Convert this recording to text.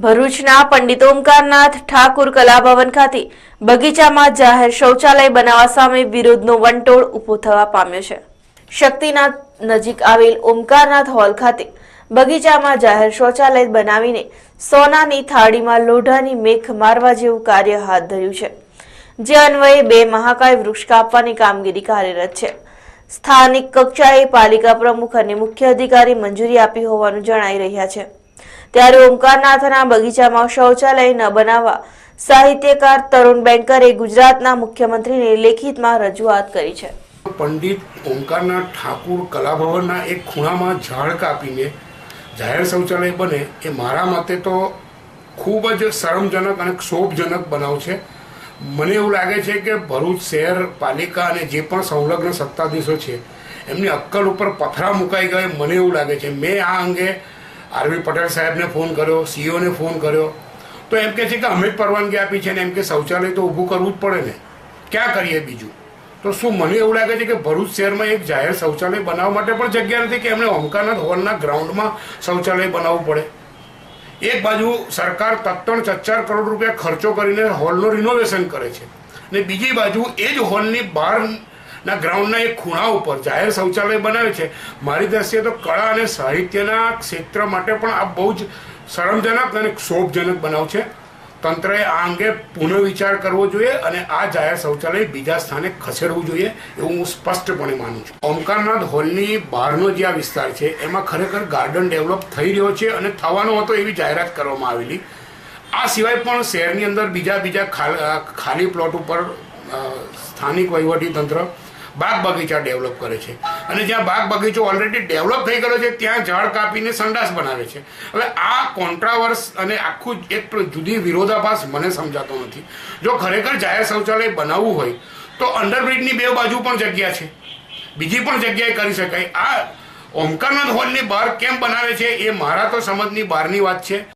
ભરૂચના પંડિત ઓમકારનાથ ઠાકુર કલાભવન ખાતે બગીચામાં જાહેર શૌચાલય બનાવવા સામે વિરોધનો વંટોળ ઊભો થવા પામ્યો છે। શક્તિનાથ નજીક આવેલ ઓમકારનાથ હોલ ખાતે બગીચામાં જાહેર શૌચાલય બનાવીને સોનાની થાળીમાં લોઢાની મેખ મારવા જેવું કાર્ય હાથ ધર્યું છે, જે અન્વયે 2 મહાકાય વૃક્ષ કાપવાની કામગીરી કાર્યરત છે। સ્થાનિક કક્ષાએ પાલિકા પ્રમુખ અને મુખ્ય અધિકારી મંજૂરી આપી હોવાનું જણાઈ રહ્યા છે, ત્યારે ઓમકારનાથના બગીચામાં શૌચાલય ન બનાવવા સાહિત્યકાર તરુણ બેંકરે ગુજરાતના મુખ્યમંત્રીને લેખિતમાં રજૂઆત કરી છે। પંડિત ઓમકારનાથ ઠાકુર કલાભવનના એક ખૂણામાં ઝાડ કાપીને જાહેર શૌચાલય બને એ મારા મતે તો ખૂબ જ શરમજનક અને ક્ષોભજનક બનાવ છે। મને એવું લાગે છે કે ભરૂચ શહેર પાલિકા અને જે પણ સંલગ્ન સત્તાધીશો છે એમની અક્કલ ઉપર પથરા મુકાઈ ગયા મને એવું લાગે છે। મેં આ અંગે આરવી પટેલ સાહેબને ફોન કર્યો, સીઓને ફોન કર્યો, તો એમ કહે છે કે અમે જ પરવાનગી આપી છે ને એમ કે શૌચાલય તો ઊભું કરવું જ પડે ને, ક્યાં કરીએ બીજું। તો શું મને એવું લાગે છે કે ભરૂચ શહેરમાં એક જાહેર શૌચાલય બનાવવા માટે પણ જગ્યા નથી કે એમણે ઓમકારનાથ હોલના ગ્રાઉન્ડમાં શૌચાલય બનાવવું પડે। એક બાજુ સરકાર તત્ણ 4 કરોડ રૂપિયા ખર્ચો કરીને હોલનું રિનોવેશન કરે છે અને બીજી બાજુ એ જ હોલની બહારના ગ્રાઉન્ડના એક ખૂણા ઉપર જાહેર શૌચાલય બનાવે છે। મારી દ્રષ્ટિએ તો કળા અને સાહિત્યના ક્ષેત્ર માટે પણ આ બહુ જ શરમજનક અને ક્ષોભજનક બનાવ છે। તંત્રએ આ અંગે પુનઃવિચાર કરવો જોઈએ અને આ જાહેર શૌચાલય બીજા સ્થાને ખસેડવું જોઈએ એવું હું સ્પષ્ટપણે માનું છું। ઓમકારનાથ હોલની બહારનો જે આ વિસ્તાર છે એમાં ખરેખર ગાર્ડન ડેવલપ થઈ રહ્યો છે અને થવાનો હતો એવી જાહેરાત કરવામાં આવેલી। આ સિવાય પણ શહેરની અંદર બીજા ખાલી પ્લોટ ઉપર સ્થાનિક વહીવટી તંત્ર બાગ બગીચા ડેવલપ કરે છે અને જ્યાં બાગ બગીચો ઓલરેડી ડેવલપ થઈ ગયો છે ત્યાં ઝાડ કાપીને સંડાસ બનાવે છે। હવે આ કોન્ટ્રાવર્સ અને આખું એક જુદી વિરોધાભાસ મને સમજાતો નથી। જો ખરેખર જાહેર શૌચાલય બનાવવું હોય તો અંડરબ્રિજની 2 બાજુ પણ જગ્યા છે, બીજી પણ જગ્યાએ કરી શકાય। આ ઓમકારનાથ હોલની બહાર કેમ બનાવે છે એ મારા તો સમજની બહારની વાત છે।